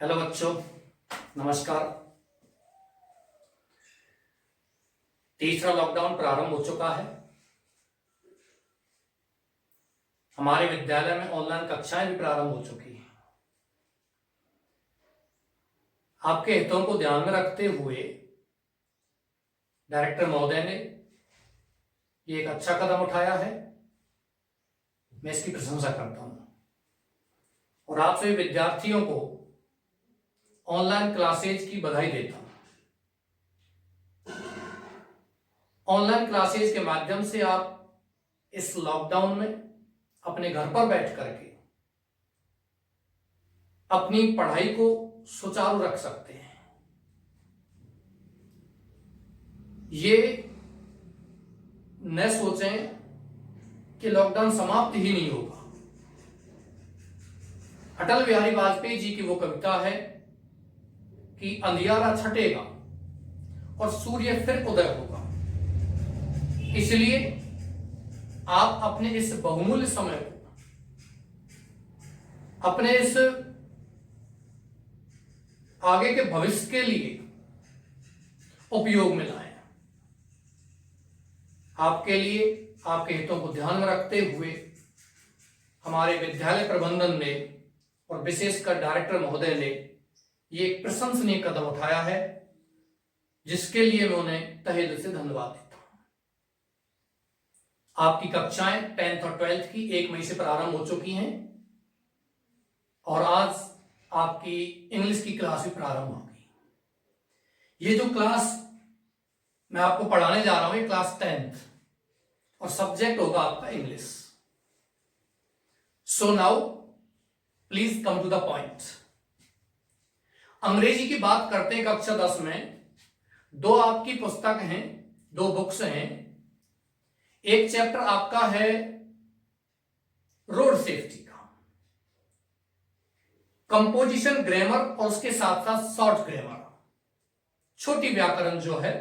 Hello बच्चों, नमस्कार। तीसरा लॉकडाउन प्रारंभ हो चुका है। हमारे विद्यालय में ऑनलाइन कक्षाएं भी प्रारंभ हो चुकी हैं। आपके हितों को ध्यान में रखते हुए डायरेक्टर महोदय ने ये एक अच्छा कदम उठाया है। मैं इसकी प्रशंसा करता हूं और आप सभी विद्यार्थियों को ऑनलाइन क्लासेज की बधाई देता हूं। ऑनलाइन क्लासेज के माध्यम से आप इस लॉकडाउन में अपने घर पर बैठ करके अपनी पढ़ाई को सुचारू रख सकते हैं। ये न सोचें कि लॉकडाउन समाप्त ही नहीं होगा। अटल बिहारी वाजपेयी जी की वो कविता है कि अंधियारा छटेगा और सूर्य फिर उदय होगा। इसलिए आप अपने इस बहुमूल्य समय को अपने इस आगे के भविष्य के लिए उपयोग में लाएं। आपके लिए, आपके हितों को ध्यान में रखते हुए हमारे विद्यालय प्रबंधन ने और विशेषकर डायरेक्टर महोदय ने ये एक प्रशंसनीय कदम उठाया है, जिसके लिए मैं उन्हें तहे दिल से धन्यवाद देता हूं। आपकी कक्षाएं 10th और 12th की 1 मई से प्रारंभ हो चुकी हैं और आज आपकी इंग्लिश की क्लास भी प्रारंभ होगी। ये जो क्लास मैं आपको पढ़ाने जा रहा हूं, ये क्लास 10th और सब्जेक्ट होगा आपका English. So now please come to the point. अंग्रेजी की बात करते हैं कक्षा 10 में। 2 आपकी पुस्तक हैं, 2 बुक्स हैं। एक चैप्टर आपका है रोड सेफ्टी का, कंपोजिशन ग्रामर और उसके साथ साथ शॉर्ट ग्रामर, छोटी व्याकरण जो है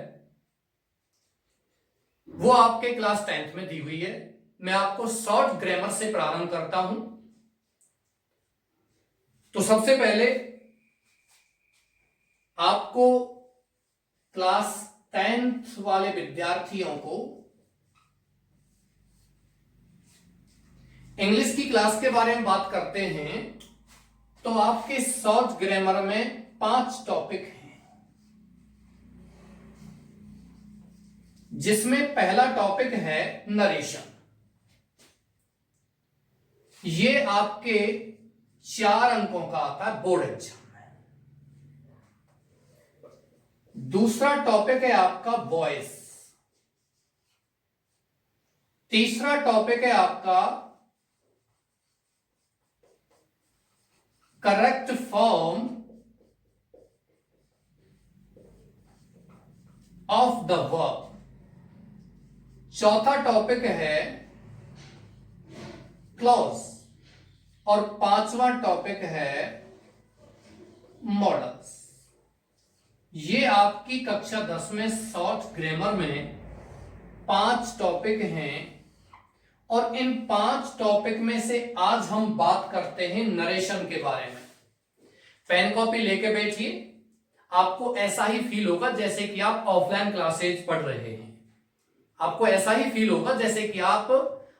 वो आपके क्लास 10th में दी हुई है। मैं आपको शॉर्ट ग्रामर से प्रारंभ करता हूं। तो सबसे पहले आपको क्लास 10th वाले विद्यार्थियों को इंग्लिश की क्लास के बारे में बात करते हैं। तो आपके शॉर्ट ग्रामर में 5 टॉपिक हैं, जिसमें पहला टॉपिक है नरेशन। ये आपके 4 अंकों का आता है बोर्ड एग्जाम में। दूसरा टॉपिक है आपका वॉइस। तीसरा टॉपिक है आपका correct form of the verb. चौथा टॉपिक है क्लॉज और 5वां टॉपिक है मॉडल्स। ये आपकी कक्षा 10 में शॉर्ट ग्रामर में 5 टॉपिक हैं और इन 5 टॉपिक में से आज हम बात करते हैं नरेशन के बारे में। पेन कॉपी लेके बैठिए। आपको ऐसा ही फील होगा जैसे कि आप ऑफलाइन क्लासेज पढ़ रहे हैं। आपको ऐसा ही फील होगा जैसे कि आप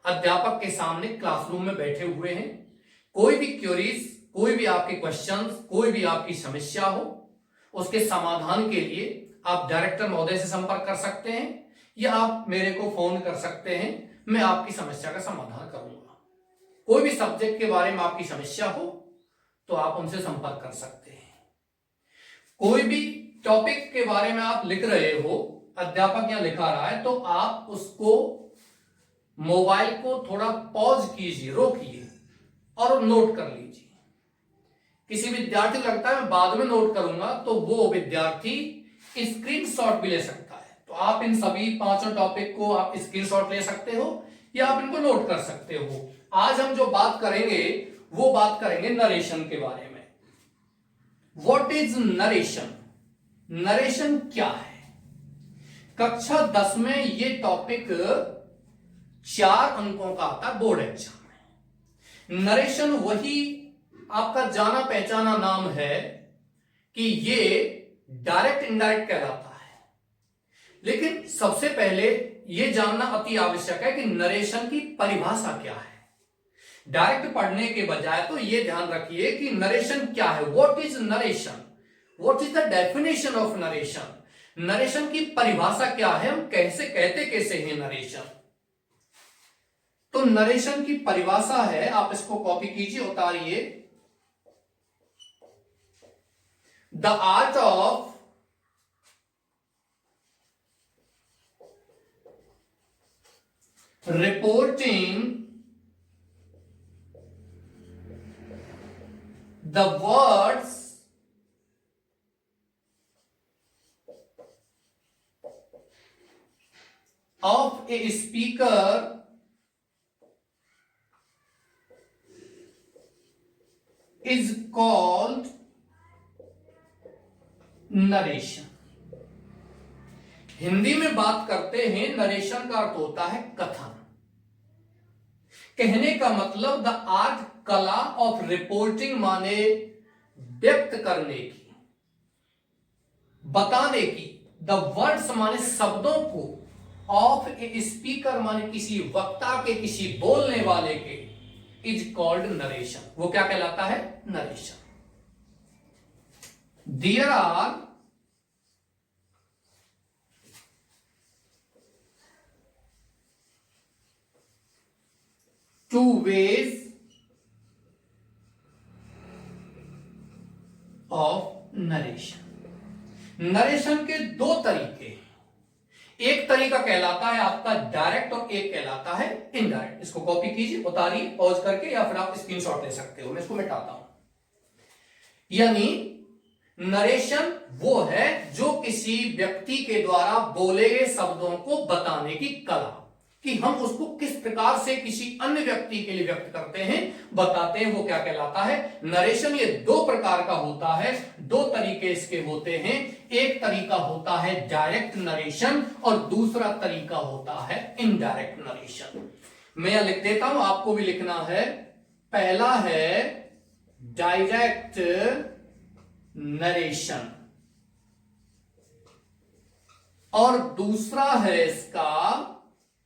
अध्यापक के सामने क्लासरूम में बैठे हुए हैं। कोई भी क्वेरीज, कोई भी आपके क्वेश्चंस, कोई भी आपकी समस्या हो, उसके समाधान के लिए आप डायरेक्टर महोदय से संपर्क कर सकते हैं या आप मेरे को फोन कर सकते हैं। मैं आपकी समस्या का समाधान करूंगा। कोई भी सब्जेक्ट के बारे में आपकी समस्या हो तो आप उनसे संपर्क कर सकते हैं। कोई भी टॉपिक के बारे में आप लिख रहे हो, अध्यापक यहां लिखा रहा है, तो आप उसको मोबाइल को थोड़ा पॉज कीजिए, रोकिए और नोट कर लीजिए। किसी विद्यार्थी को लगता है मैं बाद में नोट करूंगा, तो वो विद्यार्थी स्क्रीनशॉट भी ले सकता है। तो आप इन सभी 5 टॉपिक को आप स्क्रीनशॉट ले सकते हो या आप इनको नोट कर सकते हो। आज हम जो बात करेंगे वो बात करेंगे नरेशन के बारे में। What is narration? नरेशन क्या है? कक्षा 10 में ये टॉपिक 4 अंकों का आता है बोर्ड एग्जाम में। नरेशन वही आपका जाना पहचाना नाम है कि ये डायरेक्ट इनडायरेक्ट कहलाता है। लेकिन सबसे पहले यह जानना अति आवश्यक है कि नरेशन की परिभाषा क्या है। डायरेक्ट पढ़ने के बजाय तो यह ध्यान रखिए कि नरेशन क्या है, what is narration, what is the definition of narration. Narration की परिभाषा क्या है, हम कैसे कहते कैसे हैं नरेशन। तो नरेशन की परिभाषा है, आप इसको कॉपी कीजिए, उतारिए। The art of reporting the words of a speaker is called narration। Hindi में बात करते हैं, नरेशन का अर्थ होता है कथन। कहने का मतलब द आर्ट, कला ऑफ रिपोर्टिंग माने व्यक्त करने की, बताने की, द वर्ड्स माने शब्दों को, ऑफ ए स्पीकर माने किसी वक्ता के, किसी बोलने वाले के, इज कॉल्ड नरेशन, वो क्या कहलाता है, narration. There are two ways of narration। Narration के दो तरीके हैं, एक तरीका कहलाता है आपका डायरेक्ट और एक कहलाता है इनडायरेक्ट। इसको कॉपी कीजिए, उतारिए पॉज करके, या फिर आप स्क्रीनशॉट ले सकते हो, मैं इसको मिटाता हूं। यानी नरेशन वो है जो किसी व्यक्ति के द्वारा बोले गए शब्दों को बताने की कला, कि हम उसको किस प्रकार से किसी अन्य व्यक्ति के लिए व्यक्त करते हैं, बताते हैं, वो क्या कहलाता है, नरेशन। ये दो प्रकार का होता है, दो तरीके इसके होते हैं। एक तरीका होता है डायरेक्ट नरेशन और दूसरा तरीका होता है इनडायरेक्ट नरेशन। मैं यहां लिख देता हूं, आपको भी लिखना है। पहला है डायरेक्ट नरेशन और दूसरा है इसका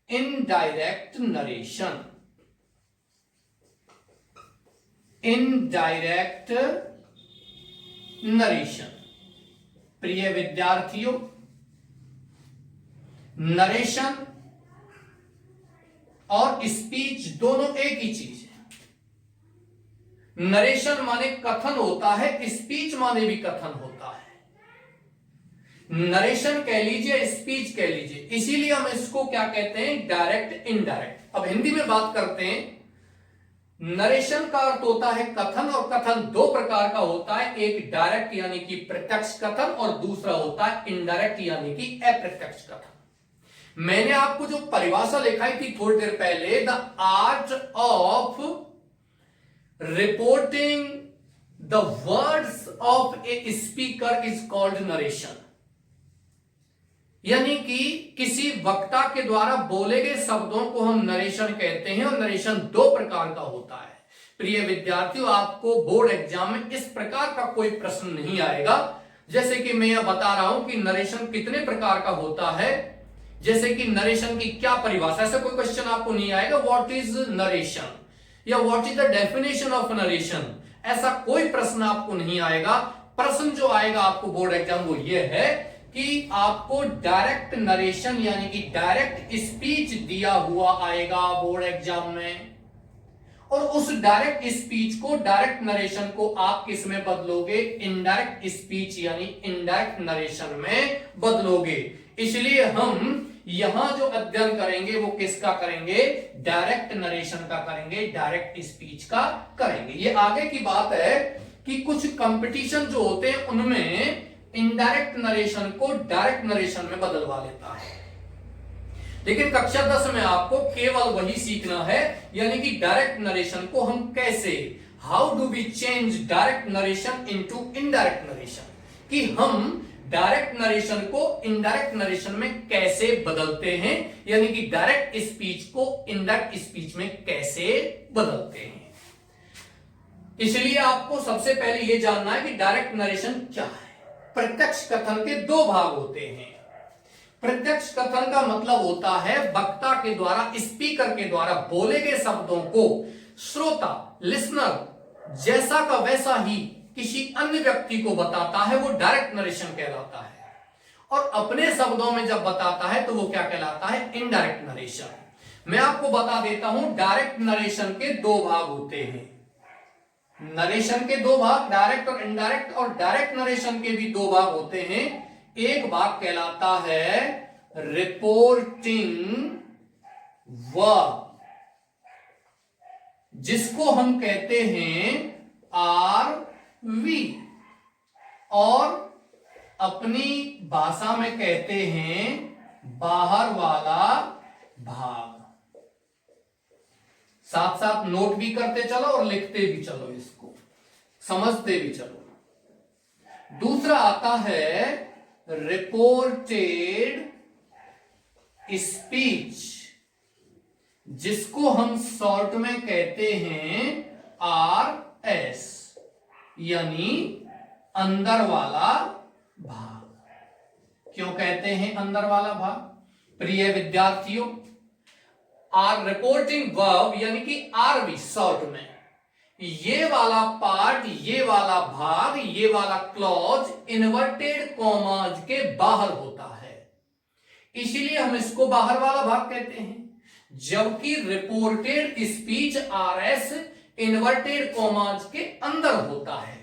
इनडायरेक्ट नरेशन। Indirect narration. प्रिय विद्यार्थियों, नरेशन और स्पीच दोनों एक ही चीज है। नरेशन माने कथन होता है, स्पीच माने भी कथन होता है। नरेशन कह लीजिए, स्पीच कह लीजिए, इसीलिए हम इसको क्या कहते हैं, डायरेक्ट इनडायरेक्ट। अब हिंदी में बात करते हैं। नरेशन का अर्थ होता है कथन, और कथन दो प्रकार का होता है, एक डायरेक्ट यानी कि प्रत्यक्ष कथन और दूसरा होता है इनडायरेक्ट यानी कि अप्रत्यक्ष कथन। मैंने आपको जो परिभाषा लिखाई थी थोड़ी देर पहले, the art of reporting the words of a speaker is called narration. यानी कि किसी वक्ता के द्वारा बोले गए शब्दों को हम नरेशन कहते हैं, और नरेशन दो प्रकार का होता है। प्रिय विद्यार्थियों, आपको बोर्ड एग्जाम में इस प्रकार का कोई प्रश्न नहीं आएगा, जैसे कि मैं यह बता रहा हूं कि नरेशन कितने प्रकार का होता है, जैसे कि नरेशन की क्या परिभाषा, ऐसा कोई क्वेश्चन आपको नहीं आएगा। व्हाट इज नरेशन या what is the definition of narration, ऐसा कोई प्रश्न आपको नहीं आएगा। प्रश्न जो आएगा आपको बोर्ड एग्जाम वो ये है कि आपको डायरेक्ट नरेशन यानी कि डायरेक्ट स्पीच दिया हुआ आएगा बोर्ड एग्जाम में, और उस डायरेक्ट स्पीच को, डायरेक्ट नरेशन को आप किस में बदलोगे, इनडायरेक्ट स्पीच यानी इनडायरेक्ट नरेशन में बदलोगे। इसलिए हम यहां जो अध्ययन करेंगे वो किसका करेंगे, डायरेक्ट नरेशन का करेंगे, डायरेक्ट स्पीच का करेंगे। ये आगे की बात है कि कुछ कंपटीशन जो होते हैं उनमें इनडायरेक्ट नरेशन को डायरेक्ट नरेशन में बदलवा लेता है, लेकिन कक्षा 10 में आपको केवल वही सीखना है, यानी कि डायरेक्ट नरेशन को हम कैसे, how do we change direct narration into indirect narration, कि हम डायरेक्ट नरेशन को इनडायरेक्ट नरेशन में कैसे बदलते हैं, यानी कि डायरेक्ट स्पीच को इनडायरेक्ट स्पीच में कैसे बदलते हैं। इसलिए आपको सबसे पहले यह जानना है कि डायरेक्ट नरेशन क्या है। प्रत्यक्ष कथन के दो भाग होते हैं। प्रत्यक्ष कथन का मतलब होता है वक्ता के द्वारा, स्पीकर के द्वारा बोले गए शब्दों को श्रोता, लिसनर जैसा का वैसा ही किसी अन्य व्यक्ति को बताता है, वो डायरेक्ट नरेशन कहलाता है। और अपने शब्दों में जब बताता है तो वो क्या कहलाता है? Indirect narration. मैं आपको बता देता हूं, डायरेक्ट नरेशन के दो भाग होते हैं। नरेशन के दो भाग, डायरेक्ट और इनडायरेक्ट, और डायरेक्ट नरेशन के भी दो भाग होते हैं। एक भाग कहलाता है रिपोर्टिंग वर्ब, जिसको हम कहते हैं आरवी, और अपनी भाषा में कहते हैं बाहर वाला भाग। साथ साथ नोट भी करते चलो और लिखते भी चलो, इसको समझते भी चलो। दूसरा आता है रिपोर्टेड स्पीच, जिसको हम शॉर्ट में कहते हैं आरएस, यानी अंदर वाला भाग। क्यों कहते हैं अंदर वाला भाग? प्रिय विद्यार्थियों, आर रिपोर्टिंग वर्ब यानी कि आरवी शॉर्ट में, ये वाला पार्ट, ये वाला भाग, ये वाला क्लॉज इन्वर्टेड कॉमाज के बाहर होता है, इसीलिए हम इसको बाहर वाला भाग कहते हैं। जबकि reported speech RS inverted commas के अंदर होता है,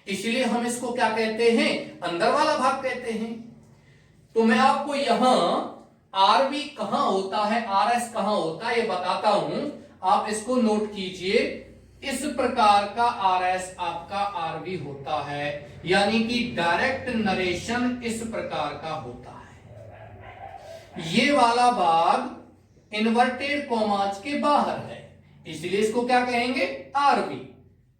इसलिए हम इसको क्या कहते हैं? अंदर वाला भाग कहते हैं। तो मैं आपको यहां आरवी कहां होता है, आरएस कहां होता है, ये बताता हूं, आप इसको नोट कीजिए। इस प्रकार का आरएस आपका आरवी होता है, यानी कि डायरेक्ट नरेशन इस प्रकार का होता है। ये वाला भाग इन्वर्टेड कॉमाज के बाहर है, इसलिए इसको क्या कहेंगे? आरवी,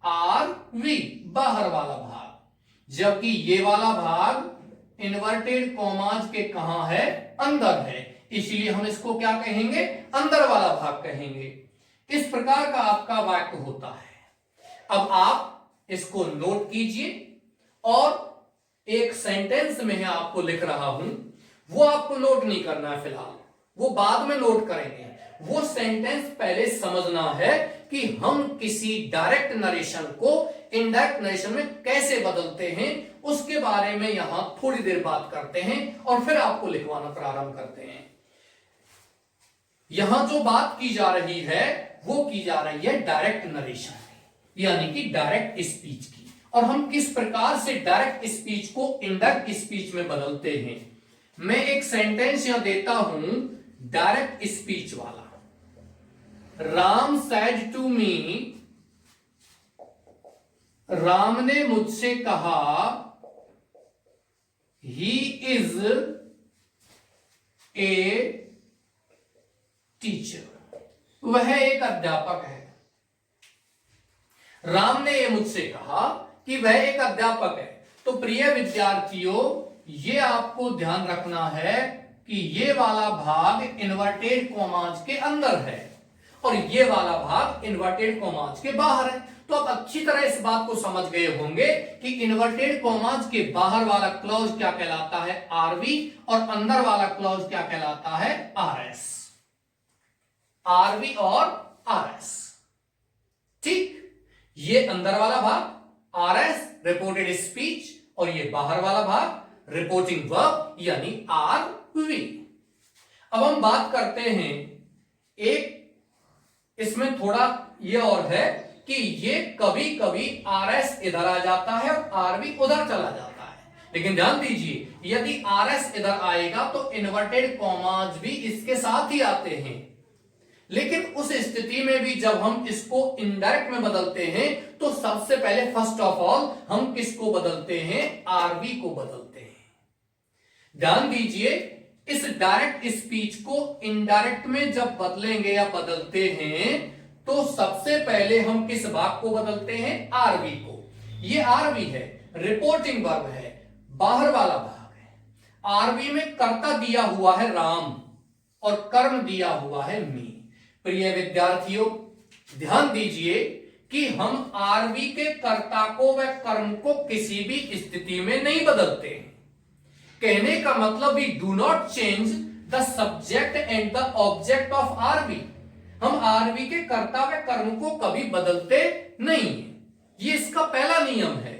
आरवी बाहर वाला भाग। जबकि ये वाला भाग इन्वर्टेड कॉमाज के कहां है? अंदर है, इसलिए हम इसको क्या कहेंगे? अंदर वाला भाग कहेंगे। इस प्रकार का आपका वाक्य होता है। अब आप इसको नोट कीजिए, और एक सेंटेंस में आपको लिख रहा हूं, वो आपको नोट नहीं करना है फिलहाल, वो बाद में नोट करेंगे। वो सेंटेंस पहले समझना है कि हम किसी डायरेक्ट नरेशन को इनडायरेक्ट नरेशन में कैसे बदलते हैं, उसके बारे में यहां थोड़ी देर बात करते हैं, और फिर आपको लिखवाना प्रारंभ करते हैं। यहां जो बात की जा रही है वो की जा रही है डायरेक्ट नरेशन, यानी कि डायरेक्ट स्पीच की, और हम किस प्रकार से डायरेक्ट स्पीच को इनडायरेक्ट स्पीच में बदलते हैं। मैं एक सेंटेंस यहां देता हूं डायरेक्ट स्पीच वाला। Ram said to me, Ram ने मुझसे कहा, ही इज ए टीचर, वह एक अध्यापक है। राम ने यह मुझसे कहा कि वह एक अध्यापक है। तो प्रिय विद्यार्थियों, ये आपको ध्यान रखना है कि ये वाला भाग इन्वर्टेड कॉमाज के अंदर है और ये वाला भाग इन्वर्टेड कॉमाज के बाहर है। तो आप अच्छी तरह इस बात को समझ गए होंगे कि इन्वर्टेड कॉमाज के बाहर वाला क्लॉज क्या कहलाता है? आरवी, और अंदर वाला क्लॉज क्या कहलाता है? आरएस। आरवी और आरएस, ठीक। ये अंदर वाला भाग आरएस रिपोर्टेड स्पीच, और ये बाहर वाला भाग रिपोर्टिंग वर्ब यानी आरवी। अब हम बात करते हैं, एक इसमें थोड़ा ये और है कि ये कभी कभी आरएस इधर आ जाता है और आरवी उधर चला जाता है। लेकिन ध्यान दीजिए, यदि आरएस इधर आएगा तो इन्वर्टेड कॉमाज भी इसके साथ ही आते हैं। लेकिन उस स्थिति में भी जब हम इसको इनडायरेक्ट में बदलते हैं तो सबसे पहले फर्स्ट ऑफ ऑल हम किसको बदलते हैं? आरवी को बदलते हैं। ध्यान दीजिए, इस डायरेक्ट स्पीच को इनडायरेक्ट में जब बदलेंगे या बदलते हैं तो सबसे पहले हम किस भाग को बदलते हैं? आरवी को। ये आरवी है, रिपोर्टिंग वर्ब है, बाहर वाला भाग है। आरवी में कर्ता दिया हुआ है राम और कर्म दिया हुआ है मी। प्रिय विद्यार्थियों, ध्यान दीजिए कि हम आरवी के कर्ता को व कर्म को किसी भी स्थिति में नहीं बदलते। कहने का मतलब we do not change the subject and the object of RV. हम आरवी के कर्ता व कर्म को कभी बदलते नहीं। ये इसका पहला नियम है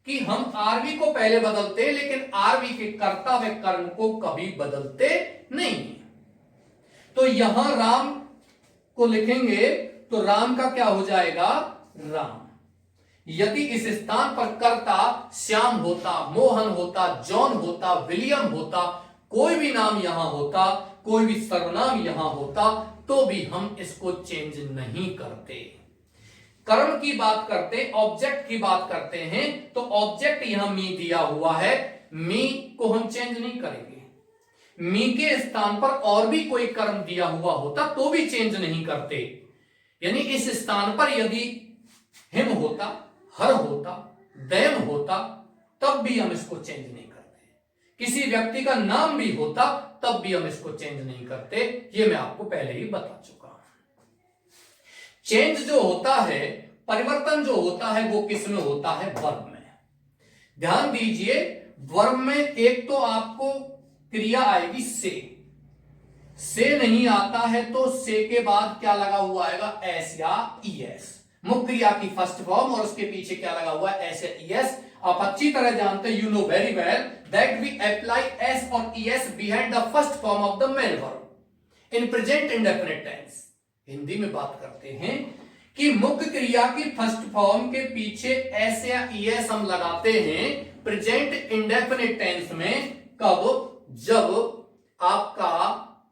कि हम आरवी को पहले बदलते लेकिन आरवी के कर्ता व कर्म को कभी बदलते नहीं। तो यहां राम को लिखेंगे तो राम का क्या हो जाएगा, राम। यदि इस स्थान पर कर्ता श्याम होता, मोहन होता, जॉन होता, विलियम होता, कोई भी नाम यहां होता, कोई भी सर्वनाम यहां होता, तो भी हम इसको चेंज नहीं करते। कर्म की बात करते, ऑब्जेक्ट की बात करते हैं, तो ऑब्जेक्ट यहां मी दिया हुआ है, मी को हम चेंज नहीं करेंगे। मी के स्थान पर और भी कोई कर्म दिया हुआ होता तो भी चेंज नहीं करते। यानी इस स्थान पर यदि हिम होता, हर होता, दैम होता, तब भी हम इसको चेंज नहीं करते। किसी व्यक्ति का नाम भी होता तब भी हम इसको चेंज नहीं करते। ये मैं आपको पहले ही बता चुका हूं। चेंज जो होता है, परिवर्तन जो होता है, वो किस में होता है, वर्ब में। ध्यान दीजिए, वर्ब में एक तो आपको क्रिया आएगी से नहीं आता है तो से के बाद क्या लगा हुआ आएगा, एस या ईएस। मुख्य क्रिया की फर्स्ट फॉर्म और उसके पीछे क्या लगा हुआ है, एस या ईएस। आप अच्छी तरह जानते हैं, you know very well that we apply S और ES behind the first form of the main verb in present indefinite tense. Hindi में बात करते हैं कि मुख्य क्रिया की फर्स्ट फॉर्म के पीछे एस या ईएस हम लगाते हैं प्रेजेंट इंडेफिनिट टेंस में। कब, जब आपका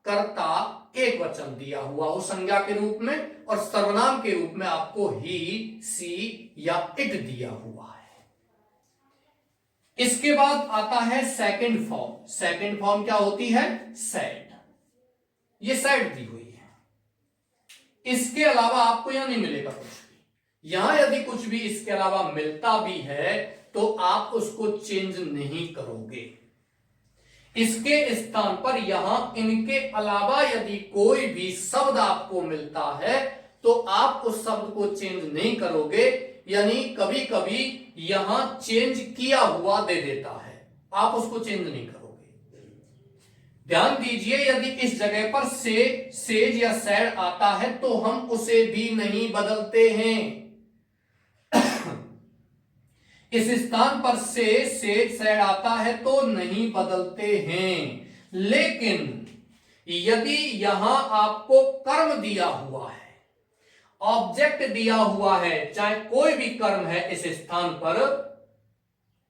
कर्ता एक वचन दिया हुआ हो संज्ञा के रूप में और सर्वनाम के रूप में आपको ही, सी या इट दिया हुआ है। इसके बाद आता है सेकंड फॉर्म। सेकंड फॉर्म क्या होती है, सैड। ये सैड दी हुई है। इसके अलावा आपको यहां नहीं मिलेगा कुछ भी। यहां यदि कुछ भी इसके अलावा मिलता भी है तो आप उसको चेंज नहीं करोगे। इसके स्थान पर यहां इनके अलावा यदि कोई भी शब्द आपको मिलता है तो आप उस शब्द को चेंज नहीं करोगे। यानी कभी कभी यहां चेंज किया हुआ दे देता है, आप उसको चेंज नहीं करोगे। ध्यान दीजिए, यदि इस जगह पर से, सेज या सैड आता है तो हम उसे भी नहीं बदलते हैं। इस स्थान पर से, सेज, सैड आता है तो नहीं बदलते हैं। लेकिन यदि यहां आपको कर्म दिया हुआ है, ऑब्जेक्ट दिया हुआ है, चाहे कोई भी कर्म है, इस स्थान पर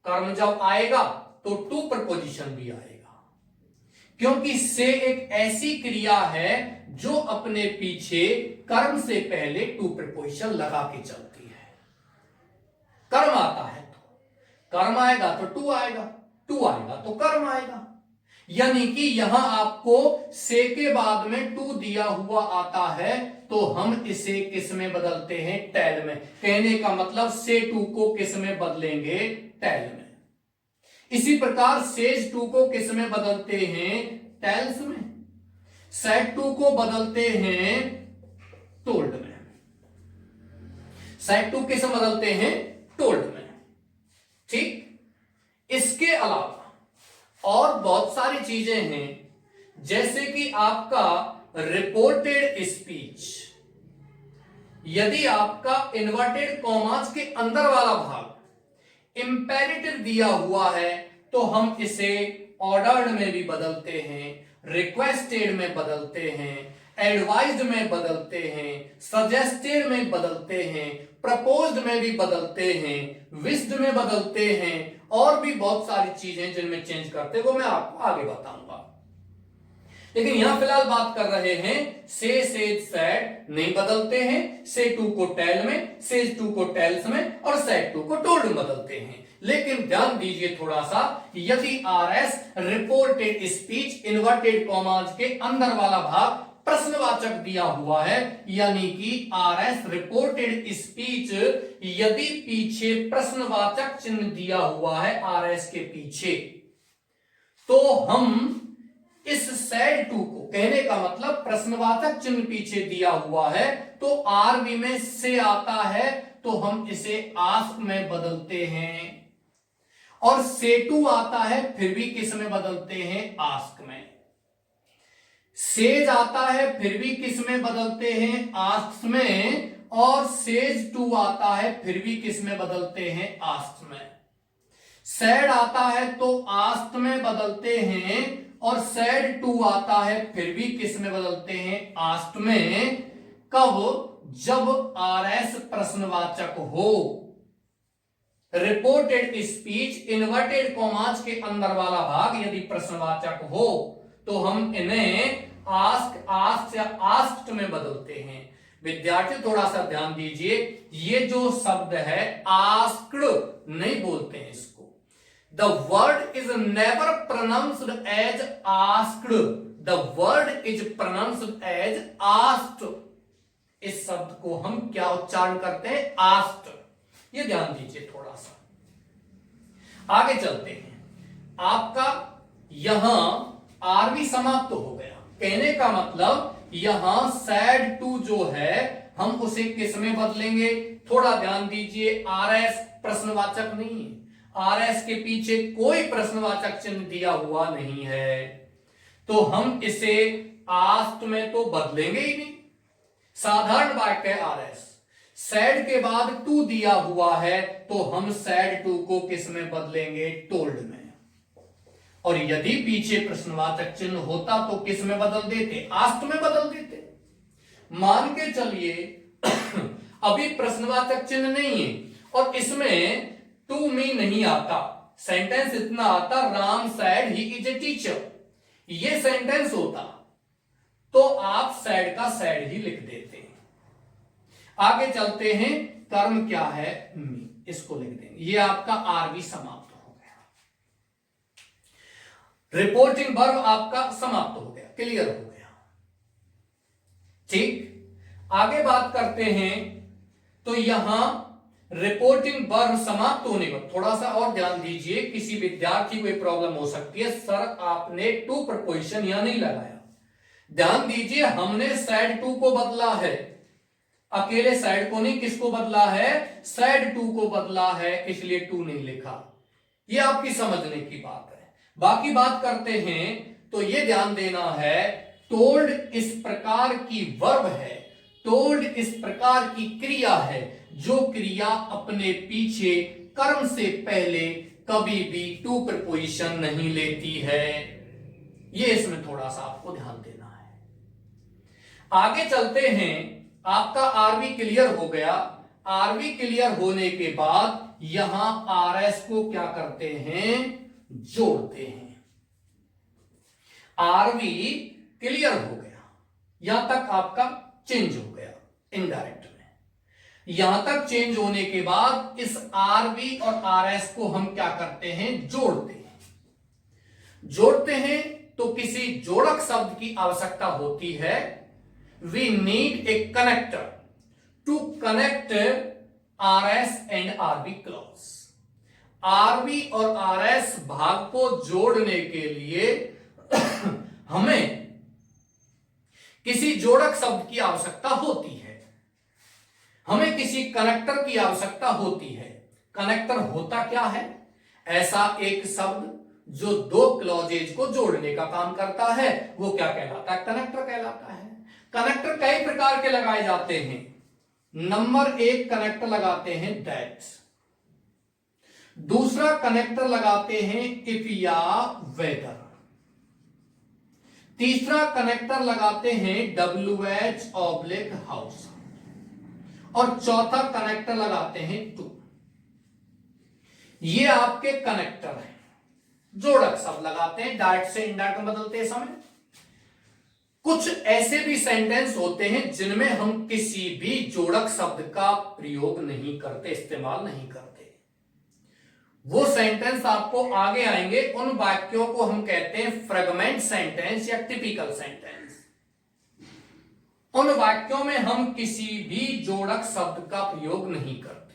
कर्म जब आएगा तो टू प्रपोजिशन भी आएगा, क्योंकि से एक ऐसी क्रिया है जो अपने पीछे कर्म से पहले टू प्रपोजिशन लगा के चलती है। कर्म आता है तो कर्म आएगा तो टू आएगा, टू आएगा तो कर्म आएगा। यानी कि यहां आपको से के बाद में टू दिया हुआ आता है तो हम इसे किस में बदलते हैं, टेल में। कहने का मतलब से टू को किस में बदलेंगे, टेल में। इसी प्रकार सेज टू को किस में बदलते हैं, टेल्स में। सेड टू को बदलते हैं टोल्ड में। सेड टू किस में बदलते हैं, टोल्ड में। ठीक। इसके अलावा और बहुत सारी चीजें हैं, जैसे कि आपका रिपोर्टेड स्पीच। यदि आपका इन्वर्टेड कॉमास के अंदर वाला भाग इंपेरेटिव दिया हुआ है तो हम इसे ऑर्डर्ड में भी बदलते हैं, रिक्वेस्टेड में बदलते हैं, एडवाइज्ड में बदलते हैं, सजेस्टेड में बदलते हैं, प्रपोज्ड में भी बदलते हैं, विश्ड में बदलते हैं, और भी बहुत सारी चीजें जिनमें चेंज करते हैं, वो मैं आपको आगे बताऊंगा। लेकिन यहां फिलहाल बात कर रहे हैं से, सेज, सैड नहीं बदलते हैं। से टू को टेल में, सेज टू को टेल्स में और सैड टू को टोल्ड में बदलते हैं। लेकिन ध्यान दीजिए थोड़ा सा, यदि RS reported speech inverted commas के अंदर वाला भाग प्रश्नवाचक दिया हुआ है, यानी कि आरएस रिपोर्टेड स्पीच यदि पीछे प्रश्नवाचक चिन्ह दिया हुआ है आरएस के पीछे, तो हम इस सैड टू को, कहने का मतलब प्रश्नवाचक चिन्ह पीछे दिया हुआ है तो आरवी में से आता है तो हम इसे आस्क में बदलते हैं, और से टू आता है फिर भी किस में बदलते हैं, आस्क में। सेज आता है फिर भी किस में बदलते हैं, आस्क में, और सेज टू आता है फिर भी किस में बदलते हैं, आस्क में। सैड आता है तो आस्क में बदलते हैं, और सैड टू आता है फिर भी किस में बदलते हैं, आस्क में। कब? जब आरएस प्रश्नवाचक हो। रिपोर्टेड स्पीच इन्वर्टेड कॉमास के अंदर वाला भाग यदि प्रश्नवाचक हो तो हम इन्हें आस्क, आस्क या आस्क्ड में बदलते हैं। विद्यार्थी थोड़ा सा ध्यान दीजिए, ये जो शब्द है आस्क्ड नहीं बोलते हैं इसको। The word is never pronounced as asked. The word is pronounced as asked. इस शब्द को हम क्या उच्चारण करते हैं, asked। ये ध्यान दीजिए थोड़ा सा। आगे चलते हैं। आपका यहां आरवी समाप्त हो गया। कहने का मतलब यहां सैड टू जो है हम उसे किस में बदलेंगे, थोड़ा ध्यान दीजिए। आरएस प्रश्नवाचक नहीं है, आरएस के पीछे कोई प्रश्नवाचक चिन्ह दिया हुआ नहीं है, तो हम इसे आस्क्ड में तो बदलेंगे ही नहीं। साधारण वाक्य है आरएस, सैड के बाद टू दिया हुआ है तो हम सैड टू को किस में बदलेंगे, टोल्ड में। और यदि पीछे प्रश्नवाचक चिन्ह होता तो किस में बदल देते, आस्क्ड में बदल देते। मान के चलिए अभी प्रश्नवाचक चिन्ह नहीं है और इसमें टू मी नहीं आता, सेंटेंस इतना आता, Ram sad he is a teacher, ये सेंटेंस होता तो आप सैड का सैड ही लिख देते हैं। आगे चलते हैं, कर्म क्या है, मी, इसको लिख देंगे। ये आपका आरवी समाप्त हो गया। रिपोर्टिंग वर्ब आपका समाप्त हो गया, क्लियर हो गया। ठीक, आगे बात करते हैं। तो यहां रिपोर्टिंग वर्ब समाप्त होने पर थोड़ा सा और ध्यान दीजिए, किसी विद्यार्थी को प्रॉब्लम हो सकती है, सर आपने टू प्रपोजिशन यहां नहीं लगाया। ध्यान दीजिए, हमने सैड टू को बदला है, अकेले सैड को नहीं, किसको बदला है, सैड टू को बदला है, इसलिए टू नहीं लिखा। यह आपकी समझने की बात है। बाकी बात करते हैं तो यह ध्यान देना है, टोल्ड इस प्रकार की वर्ब है, टोल्ड इस प्रकार की क्रिया है जो क्रिया अपने पीछे कर्म से पहले कभी भी टू प्रपोजिशन नहीं लेती है। ये इसमें थोड़ा सा आपको ध्यान देना है। आगे चलते हैं, आपका आरवी क्लियर हो गया। आरवी क्लियर होने के बाद यहां आरएस को क्या करते हैं, जोड़ते हैं। आरवी क्लियर हो गया, यहां तक आपका चेंज हो गया इनडायरेक्ट में। यहां तक चेंज होने के बाद इस आरवी और आरएस को हम क्या करते हैं, जोड़ते हैं। जोड़ते हैं तो किसी जोड़क शब्द की आवश्यकता होती है। We need a connector to connect RS and RV clause. RV और आरएस भाग को जोड़ने के लिए हमें किसी जोड़क शब्द की आवश्यकता होती है, हमें किसी कनेक्टर की आवश्यकता होती है। कनेक्टर होता क्या है, ऐसा एक शब्द जो दो क्लॉजेज को जोड़ने का काम करता है, वो क्या कहलाता है, कनेक्टर कहलाता है। कनेक्टर कई प्रकार के लगाए जाते हैं। नंबर एक कनेक्टर लगाते हैं दैट, दूसरा कनेक्टर लगाते हैं इफ या वेदर, तीसरा कनेक्टर लगाते हैं WH हाउस, और चौथा कनेक्टर लगाते हैं टू। ये आपके कनेक्टर हैं, जोड़क शब्द लगाते हैं, डायरेक्ट से इनडायरेक्ट में बदलते समय। कुछ ऐसे भी सेंटेंस होते हैं जिनमें हम किसी भी जोड़क शब्द का प्रयोग नहीं करते, इस्तेमाल नहीं करते। वो सेंटेंस आपको आगे आएंगे, उन वाक्यों को हम कहते हैं फ्रेगमेंट सेंटेंस या टिपिकल सेंटेंस। उन वाक्यों में हम किसी भी जोड़क शब्द का प्रयोग नहीं करते।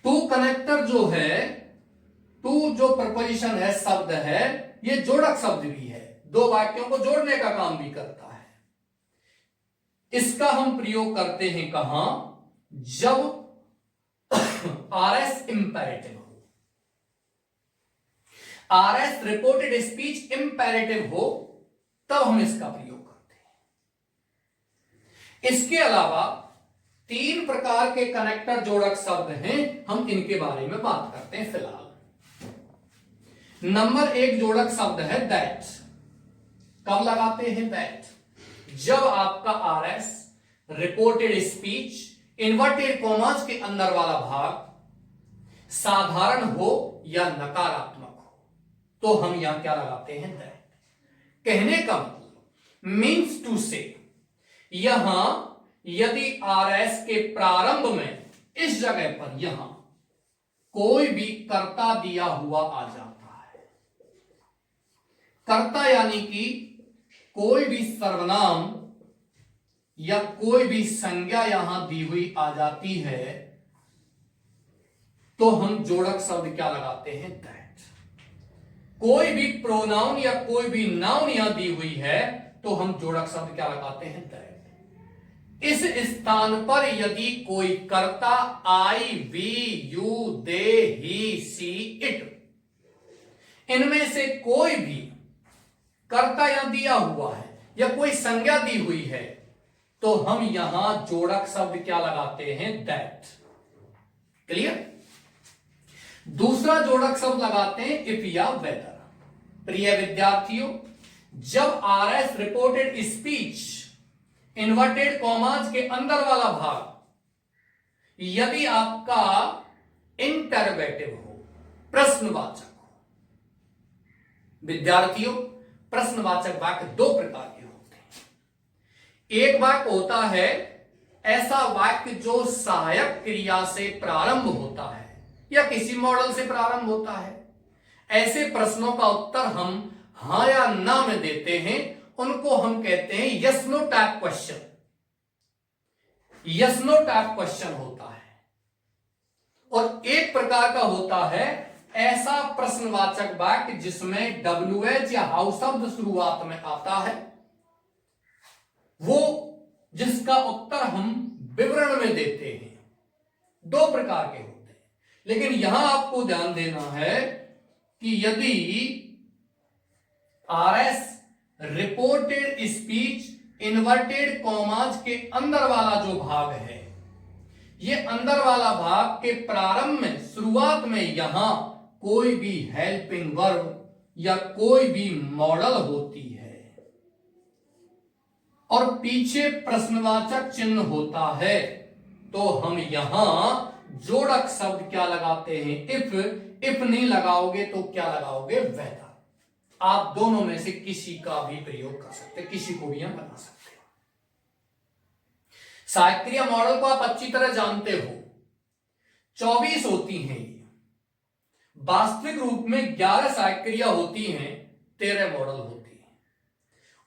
टू कनेक्टर जो है, टू जो प्रपोजिशन है, शब्द है, ये जोड़क शब्द भी है, दो वाक्यों को जोड़ने का काम भी करता है। इसका हम प्रयोग करते हैं कहां, जब आरएस इंपेरेटिव हो, आरएस रिपोर्टेड स्पीच इंपेरेटिव हो, तब हम इसका प्रयोग करते हैं। इसके अलावा 3 प्रकार के कनेक्टर जोड़क शब्द हैं, हम इनके बारे में बात करते हैं फिलहाल। नंबर 1 जोड़क शब्द है दैट। कब लगाते हैं दैट? जब आपका RS reported speech inverted commas के अंदर वाला भाग साधारण हो या नकारात्मक हो, तो हम यहां क्या लगाते हैं? दैट। कहने का मतलब मीन्स टू से, यहां यदि आरएस के प्रारंभ में इस जगह पर यहां कोई भी कर्ता दिया हुआ आ जाता है, कर्ता यानी कि कोई भी सर्वनाम या कोई भी संज्ञा यहां दी हुई आ जाती है, तो हम जोड़क शब्द क्या लगाते हैं? दैट। कोई भी प्रोनाउन या कोई भी नाउन यहां दी हुई है, तो हम जोड़क शब्द क्या लगाते हैं? दैट। इस स्थान पर यदि कोई कर्ता I, we, you, they, he, she, it, इनमें से कोई भी कर्ता यहां दिया हुआ है या कोई संज्ञा दी हुई है, तो हम यहां जोड़क शब्द क्या लगाते हैं? दैट। क्लियर? दूसरा जोड़क शब्द लगाते हैं इफ या वेदर। प्रिय विद्यार्थियों, जब RS reported speech inverted commas के अंदर वाला भाग यदि आपका इंटरोगेटिव हो, प्रश्नवाचक हो। विद्यार्थियों, प्रश्नवाचक वाक्य 2 प्रकार के होते हैं। एक वाक्य होता है ऐसा वाक्य जो सहायक क्रिया से प्रारंभ होता है या किसी मॉडल से प्रारंभ होता है। ऐसे प्रश्नों का उत्तर हम हां या ना में देते हैं, उनको हम कहते हैं yes no type question. Yes no type question होता है। और एक प्रकार का होता है ऐसा प्रश्नवाचक वाक्य जिसमें WH या हाउ शब्द शुरुआत में आता है, वो जिसका उत्तर हम विवरण में देते हैं। 2 प्रकार के होते हैं। लेकिन यहां आपको ध्यान देना है कि यदि RS reported speech inverted commas के अंदर वाला जो भाग है, ये अंदर वाला भाग के प्रारंभ में, शुरुआत में यहां कोई भी हेल्पिंग वर्ब या कोई भी मॉडल होती है और पीछे प्रश्नवाचक चिन्ह होता है, तो हम यहां जोड़क शब्द क्या लगाते हैं? इफ नहीं लगाओगे तो क्या लगाओगे? वेदर। आप दोनों में से किसी का भी प्रयोग कर सकते, किसी को भी यहां बना सकते हैं। सहायक्रिया मॉडल को आप अच्छी तरह जानते हो, 24 होती हैं। वास्तविक रूप में 11 सहायक्रिया होती हैं, 13 मॉडल होती हैं।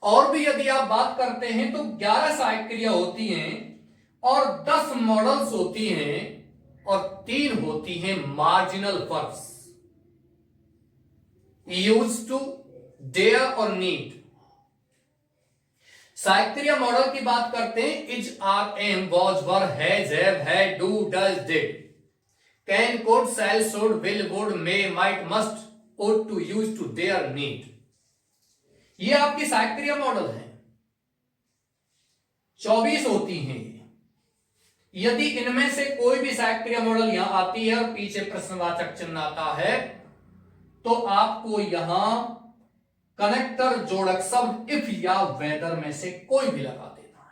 और भी यदि आप बात करते हैं तो 11 सहायक्रिया होती हैं और 10 मॉडल्स होती हैं और 3 होती हैं marginal verbs, use to, dare और नीड। सहायक्रिया मॉडल की बात करते हैं is, are, am, was, were, has, have, had, do, does, did, can, could, shall, should, will, would, may, might, must, ought to, use to, dare, need। ये आपकी सहायक्रिया model है, 24 होती हैं। यदि इनमें से कोई भी सहायक्रिया मॉडल यहां आती है और पीछे प्रश्नवाचक चिन्ह आता है, तो आपको यहां कनेक्टर जोड़क शब्द इफ या वेदर में से कोई भी लगा देना है।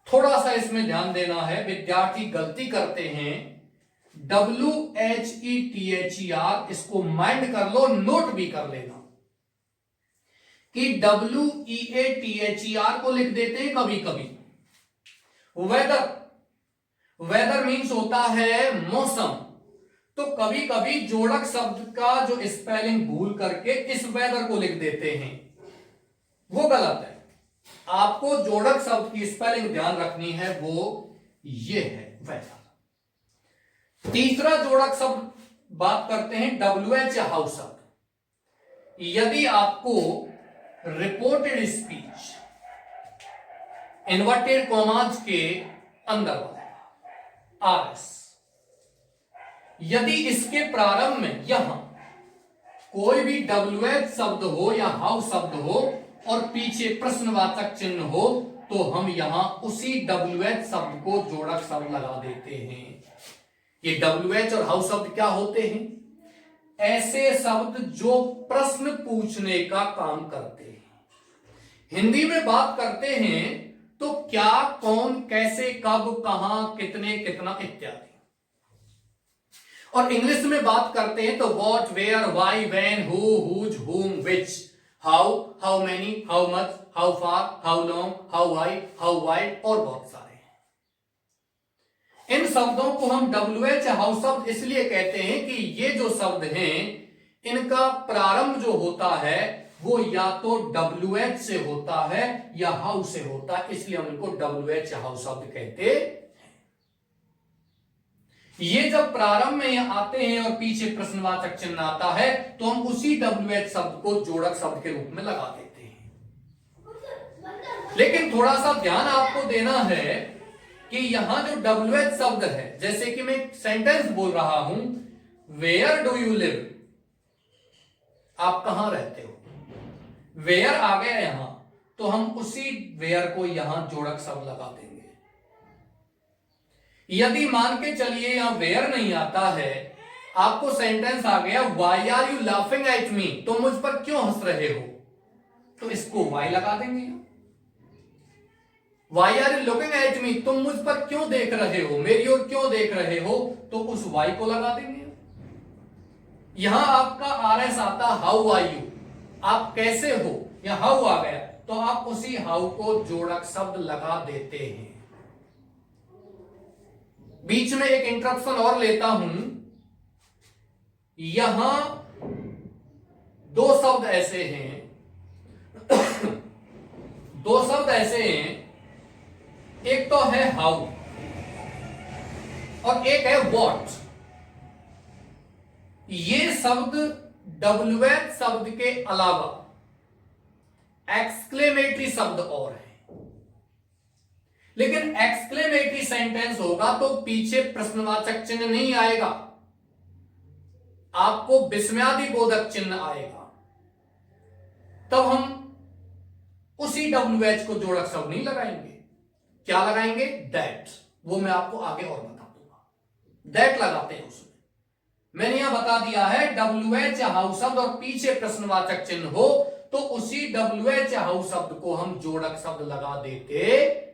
थोड़ा सा इसमें ध्यान देना है, विद्यार्थी गलती करते हैं, WHETHER, इसको माइंड कर लो, नोट भी कर लेना कि WEATHER को लिख देते हैं कभी कभी वेदर। वेदर मीन्स होता है मौसम, तो कभी कभी जोड़क शब्द का जो स्पेलिंग भूल करके इस वेदर को लिख देते हैं, वो गलत है। आपको जोड़क शब्द की स्पेलिंग ध्यान रखनी है, वो ये है वेदर। तीसरा जोड़क शब्द बात करते हैं WH या हाउ शब्द। यदि आपको रिपोर्टेड स्पीच इन्वर्टेड कॉमास के अंदर वाला आर एस। यदि इसके प्रारंभ में यहां कोई भी WH शब्द हो या हाउ शब्द हो और पीछे प्रश्नवाचक चिन्ह हो तो हम यहां उसी WH शब्द को जोड़क शब्द लगा देते हैं। ये WH और हाउ शब्द क्या होते हैं? ऐसे शब्द जो प्रश्न पूछने का काम करते हैं। हिंदी में बात करते हैं तो क्या, कौन, कैसे, कब, कहां, कितने, कितना इत्यादि। और इंग्लिश में बात करते हैं तो what, where, why, when, who, whose, whom, which, how, how many, how much, how far, how long, how high, how wide और बहुत सारे। इन शब्दों को हम WH हाउ शब्द इसलिए कहते हैं कि ये जो शब्द हैं इनका प्रारंभ जो होता है वो या तो WH से होता है या हाउ से होता है, इसलिए हम इनको WH हाउ शब्द कहते हैं। ये जब प्रारंभ में आते हैं और पीछे प्रश्नवाचक चिन्ह आता है तो हम उसी WH शब्द को जोड़क शब्द के रूप में लगा देते हैं। लेकिन थोड़ा सा ध्यान आपको देना है कि यहां जो WH शब्द है, जैसे कि मैं एक सेंटेंस बोल रहा हूं, वेयर डू यू लिव, आप कहां रहते हो, वेयर आ गया यहां तो हम उसी वेयर को यहां जोड़क शब्द लगा देंगे। यदि मान के चलिए यहां वेयर नहीं आता है, आपको सेंटेंस आ गया why are you laughing at me, तो मुझ पर क्यों हंस रहे हो, तो इसको वाई लगा देंगे। Why are you looking at me, तुम मुझ पर क्यों देख रहे हो, मेरी ओर क्यों देख रहे हो, तो उस वाई को लगा देंगे। यहां आपका आर एस आता हाउ आर यू, आप कैसे हो, या हाउ आ गया तो आप उसी हाउ को जोड़क शब्द लगा देते हैं। बीच में एक इंटरप्शन और लेता हूं, यहां दो शब्द ऐसे हैं दो शब्द ऐसे हैं, एक तो है हाउ और एक है व्हाट। ये शब्द WH शब्द के अलावा एक्सक्लेमेटरी शब्द और है, लेकिन एक्सक्लेमेटरी सेंटेंस होगा तो पीछे प्रश्नवाचक चिन्ह नहीं आएगा, आपको विस्मयादि बोधक चिन्ह आएगा। तब हम उसी WH को जोड़क शब्द नहीं लगाएंगे, क्या लगाएंगे, दैट। वो मैं आपको आगे और बता दूंगा, दैट लगाते हैं उसमें। मैंने यहां बता दिया है WH हाउ शब्द और पीछे प्रश्नवाचक चिन्ह हो तो उसी WH हाउ शब्द को हम जोड़क शब्द लगा देते हैं।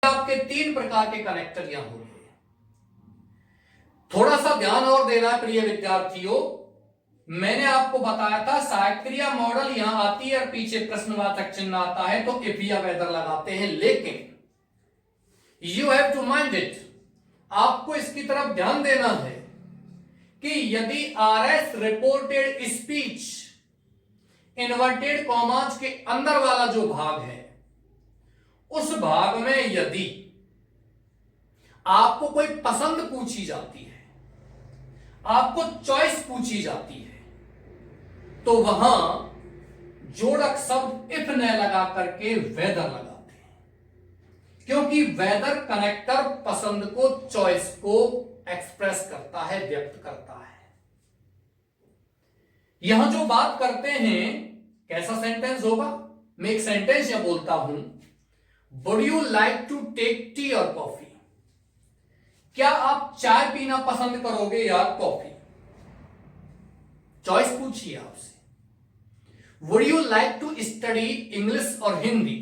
आपके तीन प्रकार के कनेक्टर यहां हो गए। थोड़ा सा ध्यान और देना प्रिय विद्यार्थियों, मैंने आपको बताया था सहायक क्रिया मॉडल यहां आती है और पीछे प्रश्नवाचक चिन्ह आता है तो इफ या वेदर लगाते हैं, लेकिन you have to mind it, आपको इसकी तरफ ध्यान देना है कि यदि RS reported speech inverted commas के अंदर वाला जो भाग है उस भाग में यदि आपको कोई पसंद पूछी जाती है, आपको चॉइस पूछी जाती है, तो वहां जोड़क शब्द इफ न लगा करके वेदर लगाते हैं, क्योंकि वेदर कनेक्टर पसंद को, चॉइस को एक्सप्रेस करता है, व्यक्त करता है। यहां जो बात करते हैं कैसा सेंटेंस होगा, मैं एक सेंटेंस यहां बोलता हूं, would you like to take tea और कॉफी, क्या आप चाय पीना पसंद करोगे या कॉफी, चॉइस पूछिए आपसे। Would you like to study English और हिंदी,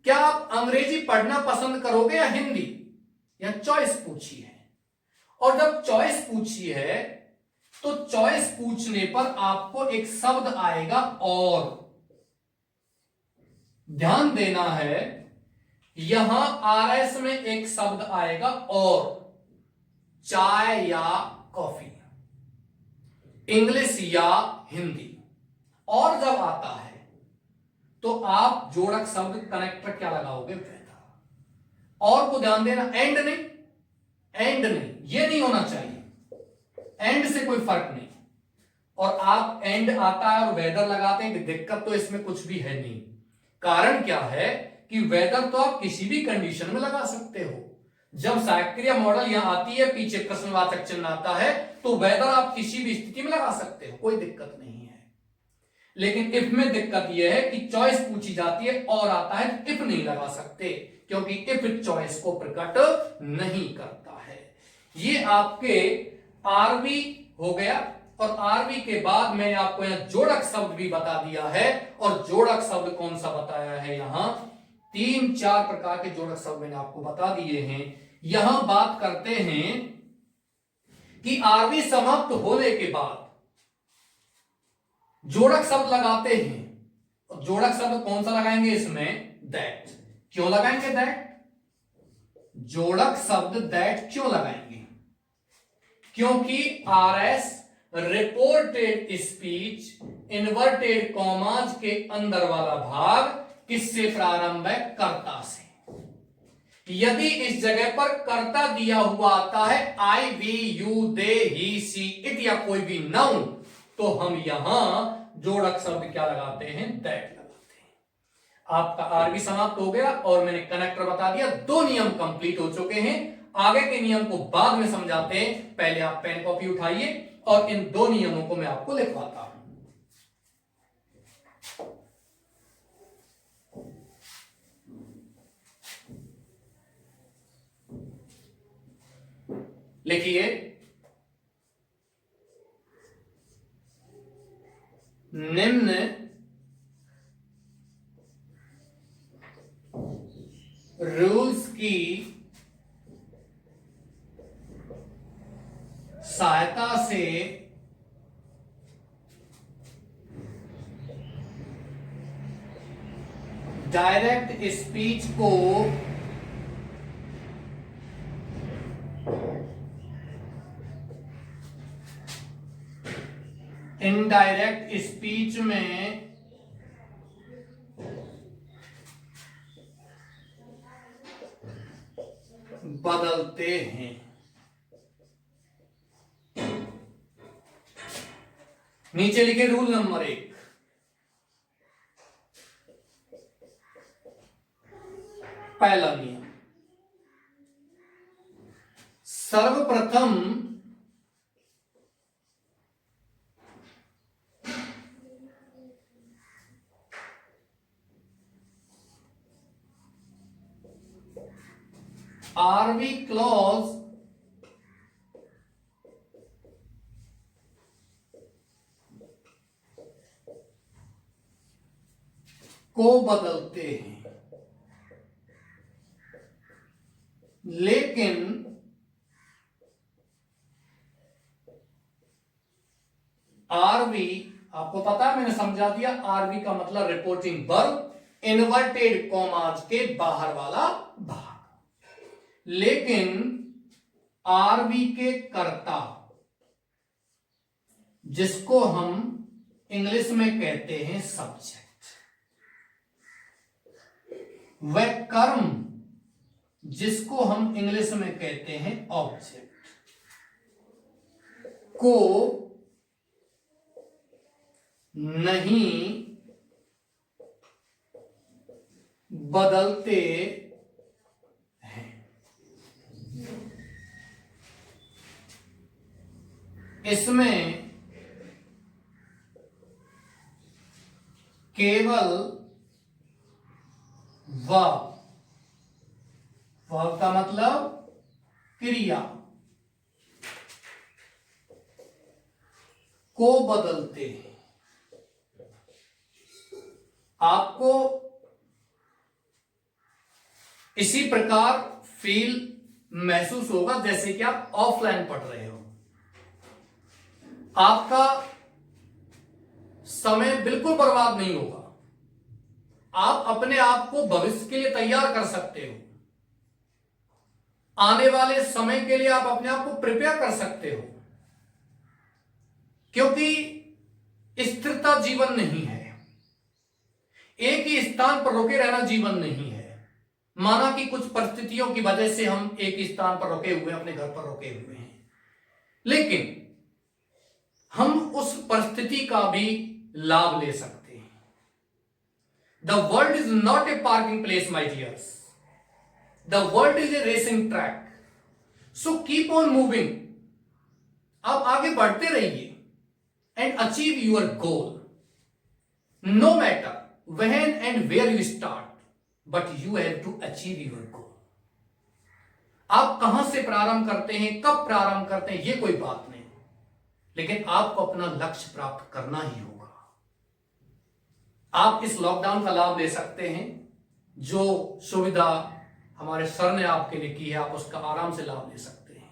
क्या आप अंग्रेजी पढ़ना पसंद करोगे या हिंदी, या चॉइस पूछी है। और जब चॉइस पूछी है तो चॉइस पूछने पर आपको एक शब्द आएगा और, ध्यान देना है, यहां आरएस में एक शब्द आएगा और, चाय या कॉफी, इंग्लिश या हिंदी। और जब आता है तो आप जोड़क शब्द कनेक्टर क्या लगाओगे, वेदर। और को ध्यान देना, एंड नहीं, एंड नहीं, ये नहीं होना चाहिए, एंड से कोई फर्क नहीं। और आप एंड आता है और वेदर लगाते हैं, दिक्कत तो इसमें कुछ भी है नहीं। कारण क्या है कि वेदर तो आप किसी भी कंडीशन में लगा सकते हो। जब साक्रिया मॉडल यहां आती है, पीछे प्रश्नवाचक चिन्ह आता है, तो वेदर आप किसी भी स्थिति में लगा सकते हो, कोई दिक्कत नहीं है। लेकिन इफ में दिक्कत यह है कि चॉइस पूछी जाती है और आता है तो इफ नहीं लगा सकते, क्योंकि इफ चॉइस को प्रकट नहीं करता है। ये आपके आरवी हो गया। और आरवी के बाद मैंने आपको यहां जोड़क शब्द भी बता दिया है। और जोड़क शब्द कौन सा बताया है, यहां 3-4 प्रकार के जोड़क शब्द मैंने आपको बता दिए हैं। यहां बात करते हैं कि आरवी समाप्त होने के बाद जोड़क शब्द लगाते हैं। और जोड़क शब्द कौन सा लगाएंगे इसमें, दैट। क्यों लगाएंगे दैट, जोड़क शब्द दैट क्यों लगाएंगे, क्योंकि RS reported speech inverted commas के अंदर वाला भाग किससे प्रारंभ है, कर्ता से। यदि इस जगह पर कर्ता दिया हुआ आता है, I, we, you, they, he, she, it या कोई भी नाउन, तो हम यहां जोड़क शब्द क्या लगाते हैं, दैट लगाते हैं। आपका आरबी समाप्त हो गया और मैंने कनेक्टर बता दिया। 2 नियम कंप्लीट हो चुके हैं। आगे के नियम को बाद में समझाते हैं, पहले आप पेन कॉपी उठाइए और इन 2 नियमों को मैं आपको लिखवाता हूं। लिखिए, निम्न रूल्स की सहायता से डायरेक्ट स्पीच को इनडायरेक्ट स्पीच में बदलते हैं। नीचे लिखे रूल नंबर 1, पहला नियम, सर्वप्रथम आरवी क्लॉज को बदलते हैं, लेकिन आरवी, आपको पता है मैंने समझा दिया, आरवी का मतलब रिपोर्टिंग वर्ब, इन्वर्टेड कॉमाज के बाहर वाला भाग। लेकिन आरवी के कर्ता, जिसको हम इंग्लिश में कहते हैं सब्जेक्ट, वह कर्म, जिसको हम इंग्लिश में कहते हैं ऑब्जेक्ट, को नहीं बदलते हैं। इसमें केवल वर्ब का मतलब क्रिया को बदलते हैं। आपको इसी प्रकार फील महसूस होगा जैसे कि आप ऑफलाइन पढ़ रहे हो। आपका समय बिल्कुल बर्बाद नहीं होगा। आप अपने आप को भविष्य के लिए तैयार कर सकते हो, आने वाले समय के लिए आप अपने आप को प्रिपेयर कर सकते हो, क्योंकि स्थिरता जीवन नहीं है, एक ही स्थान पर रुके रहना जीवन नहीं है। माना कि कुछ परिस्थितियों की वजह से हम एक ही स्थान पर रुके हुए, अपने घर पर रुके हुए हैं, लेकिन हम उस परिस्थिति का भी लाभ ले सकते हैं। The world is not a parking place my dears, the world is a racing track, so keep on moving. आप आगे बढ़ते रहिए and achieve your goal, no matter when and where you start, but you have to achieve your goal. आप कहां से प्रारंभ करते हैं, कब प्रारंभ करते हैं, यह कोई बात नहीं, लेकिन आपको अपना लक्ष्य प्राप्त करना ही होगा। आप इस लॉकडाउन का लाभ ले सकते हैं, जो सुविधा हमारे सर ने आपके लिए की है, आप उसका आराम से लाभ ले सकते हैं,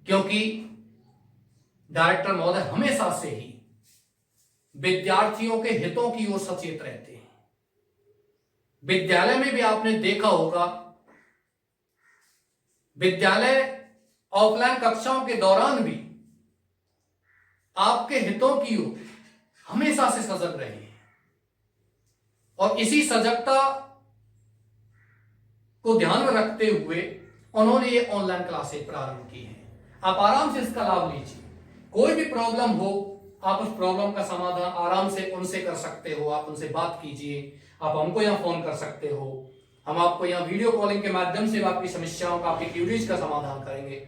क्योंकि डायरेक्टर महोदय हमेशा से ही विद्यार्थियों के हितों की ओर सचेत रहते हैं। विद्यालय में भी आपने देखा होगा, विद्यालय ऑफलाइन कक्षाओं के दौरान भी आपके हितों की ओर हमेशा से सजग रहे हैं, और इसी सजगता को ध्यान में रखते हुए उन्होंने ये ऑनलाइन क्लासेस प्रारंभ की हैं। आप आराम से इसका लाभ लीजिए, कोई भी प्रॉब्लम हो आप उस प्रॉब्लम का समाधान आराम से उनसे कर सकते हो, आप उनसे बात कीजिए, आप हमको यहां फोन कर सकते हो, हम आपको यहां वीडियो कॉलिंग के माध्यम से आपकी समस्याओं का, आपकी क्यूरीज का समाधान करेंगे।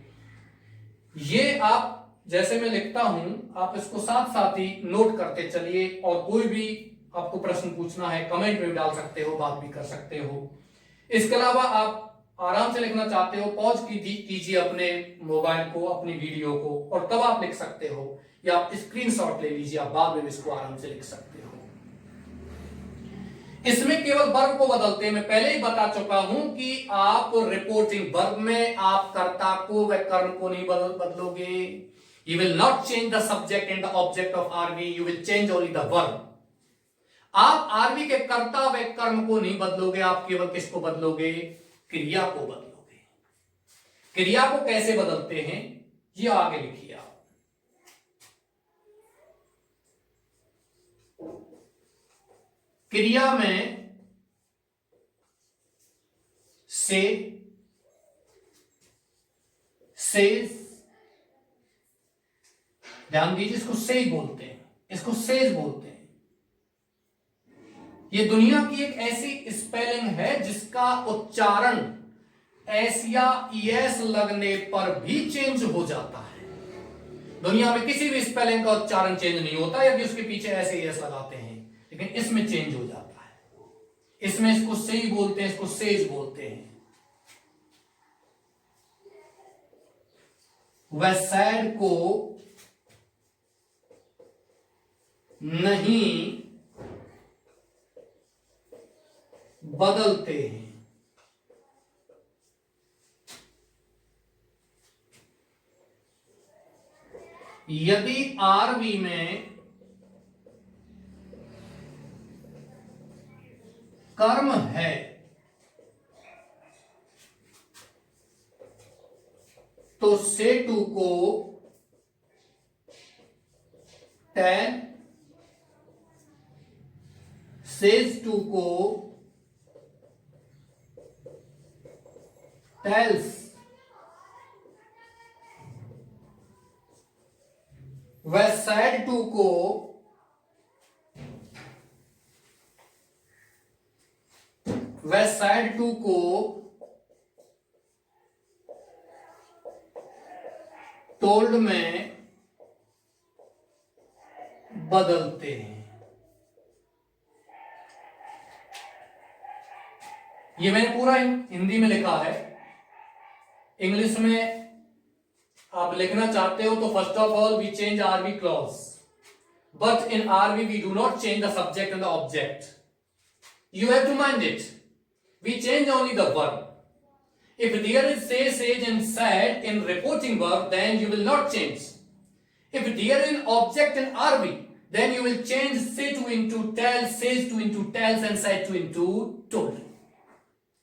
ये आप जैसे मैं लिखता हूं, आप इसको साथ साथ ही नोट करते चलिए, और कोई भी आपको प्रश्न पूछना है कमेंट में डाल सकते हो, बात भी कर सकते हो। इसके अलावा आप आराम से लिखना चाहते हो, पॉज कीजिए अपने मोबाइल को, अपनी वीडियो को, और तब आप लिख सकते हो, या आप स्क्रीनशॉट ले लीजिए, आप बाद में इसको आराम से लिख सकते हो। इसमें केवल वर्ब को बदलते हैं, मैं पहले ही बता चुका हूं कि आप रिपोर्टिंग वर्ब में आप कर्ता को व कर्म को नहीं बदलोगे। You will not change the subject and the object of RV, you will change only the verb. आप आरवी के कर्ता व कर्म को नहीं बदलोगे, आप केवल किसको बदलोगे, क्रिया को बदलोगे। क्रिया को कैसे बदलते हैं ये आगे लिखिए आप। क्रिया में से, ध्यान दीजिए, इसको से ही बोलते हैं, इसको सेज बोलते हैं। ये दुनिया की एक ऐसी स्पेलिंग है जिसका उच्चारण एस या ईएस लगने पर भी चेंज हो जाता है। दुनिया में किसी भी स्पेलिंग का उच्चारण चेंज नहीं होता यदि उसके पीछे ऐसे ईएस लगाते हैं, लेकिन इसमें चेंज हो जाता है। इसमें इसको से ही बोलते हैं, इसको सेज बोलते हैं। वह सैड को नहीं बदलते हैं। यदि आरवी में कर्म है तो से टू को टेन, सेज टू को टेल्स, वह सैड टू को टोल्ड में बदलते हैं। ये मैंने पूरा हिंदी में लिखा है, इंग्लिश में आप लिखना चाहते हो तो first of all we change RV clause, but in RV we do not change the subject and the object. You have to mind it. We change only the verb. If there is say, sage and sad in reporting verb, then you will not change. If there is an object in RV, then you will change say to into tell, says to into tells and said to into told.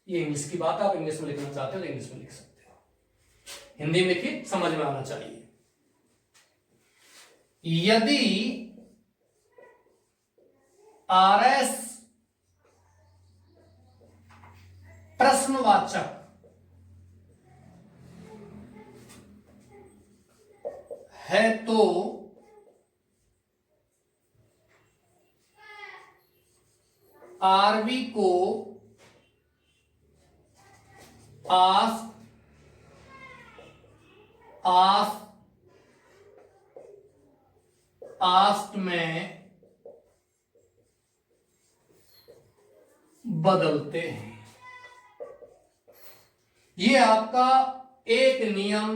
ये English की बात, आप English में लिखना चाहते हो तो English में लिख सकते हो, हिंदी में लिखिए, समझ में आना चाहिए। यदि RS प्रश्नवाचक है तो RV को आस्ट में बदलते हैं। ये आपका एक नियम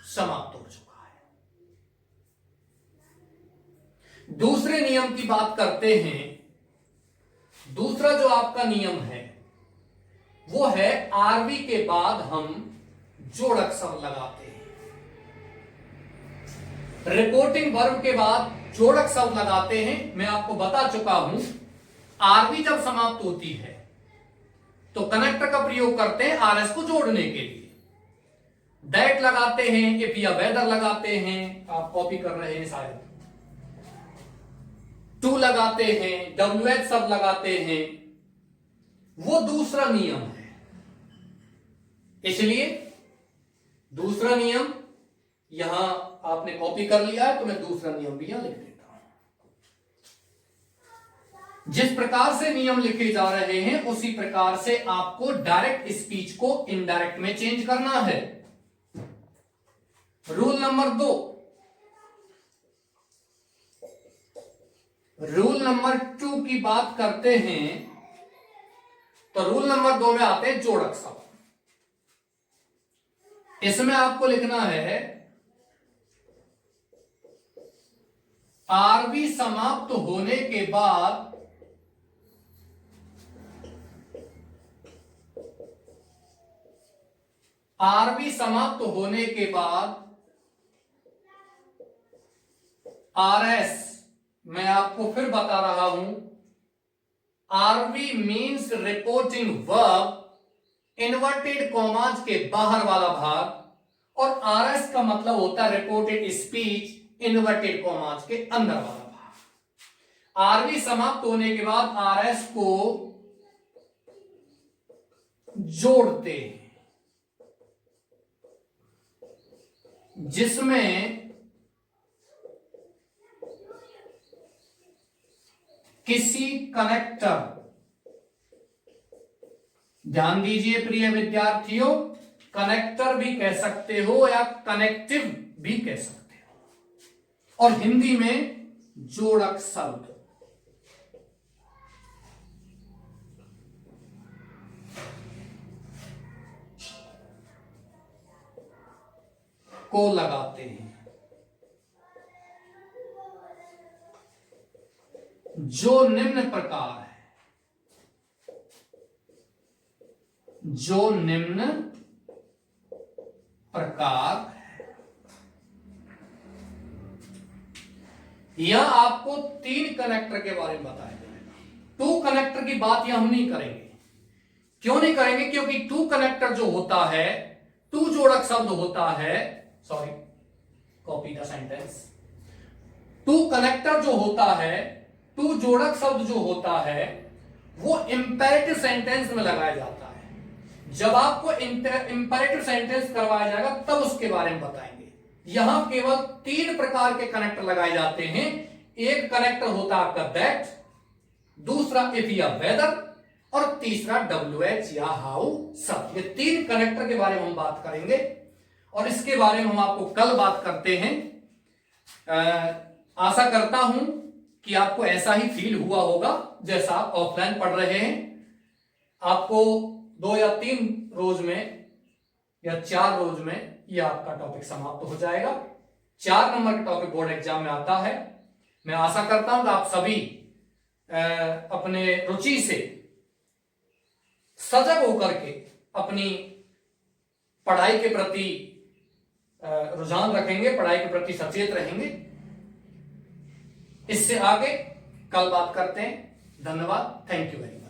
समाप्त हो चुका है। दूसरे नियम की बात करते हैं। दूसरा जो आपका नियम है वो है आरवी के बाद हम जोड़क शब्द लगाते हैं। रिपोर्टिंग वर्ब के बाद जोड़क शब्द लगाते हैं। मैं आपको बता चुका हूं, आरवी जब समाप्त होती है तो कनेक्टर का प्रयोग करते हैं आरएस को जोड़ने के लिए। दैट लगाते हैं, इफ या वेदर लगाते हैं, आप कॉपी कर रहे हैं शायद, टू लगाते हैं, डब्ल्यूएच शब्द लगाते हैं, वो दूसरा नियम है। इसलिए दूसरा नियम यहां आपने कॉपी कर लिया है तो मैं दूसरा नियम भी यहां लिख देता हूं। जिस प्रकार से नियम लिखे जा रहे हैं उसी प्रकार से आपको डायरेक्ट स्पीच को इनडायरेक्ट में चेंज करना है। रूल नंबर 2, रूल नंबर 2 की बात करते हैं तो रूल नंबर 2 में आते हैं जोड़क शब्द। इसमें आपको लिखना है आरवी समाप्त होने के बाद आरएस, मैं आपको फिर बता रहा हूं, RV means reporting verb, inverted commas के बाहर वाला भाग, और आरएस का मतलब होता है रिपोर्टेड स्पीच, इन्वर्टेड कॉमाज के अंदर वाला भाग। आरवी समाप्त होने के बाद आरएस को जोड़ते हैं, जिसमें किसी कनेक्टर, ध्यान दीजिए प्रिय विद्यार्थियों, कनेक्टर भी कह सकते हो या कनेक्टिव भी कह सकते हो, और हिंदी में जोड़क शब्द को लगाते हैं। जो निम्न प्रकार है, जो निम्न प्रकार है। यह आपको 3 कनेक्टर के बारे में बताया जाएगा। 2 कनेक्टर की बात यह हम नहीं करेंगे। क्यों नहीं करेंगे? क्योंकि 2 कनेक्टर जो होता है, 2 जोड़क शब्द होता है, sorry copy the sentence, 2 connector जो होता है, 2 जोड़क शब्द जो होता है वो इंपेरेटिव सेंटेंस में लगाया जाता है। जब आपको इंपेरेटिव सेंटेंस करवाया जाएगा तब उसके बारे में बताएंगे। यहां केवल 3 प्रकार के कनेक्टर लगाए जाते हैं। एक कनेक्टर होता है आपका दैट, दूसरा इफ या वेदर, और तीसरा डब्ल्यूएच या हाउ सब। ये 3 कनेक्टर के बारे में हम बात करेंगे और इसके बारे में हम आपको कल बात करते हैं। आशा करता हूं कि आपको ऐसा ही फील हुआ होगा जैसा आप ऑफलाइन पढ़ रहे हैं। आपको 2 या 3 रोज में या 4 रोज में यह आपका टॉपिक समाप्त हो जाएगा। 4 नंबर का टॉपिक बोर्ड एग्जाम में आता है। मैं आशा करता हूं कि आप सभी अपने रुचि से सजग होकर के अपनी पढ़ाई के प्रति रुझान रखेंगे, पढ़ाई के प्रति सचेत रहेंगे। इससे आगे कल बात करते हैं। धन्यवाद, थैंक यू वेरी मच।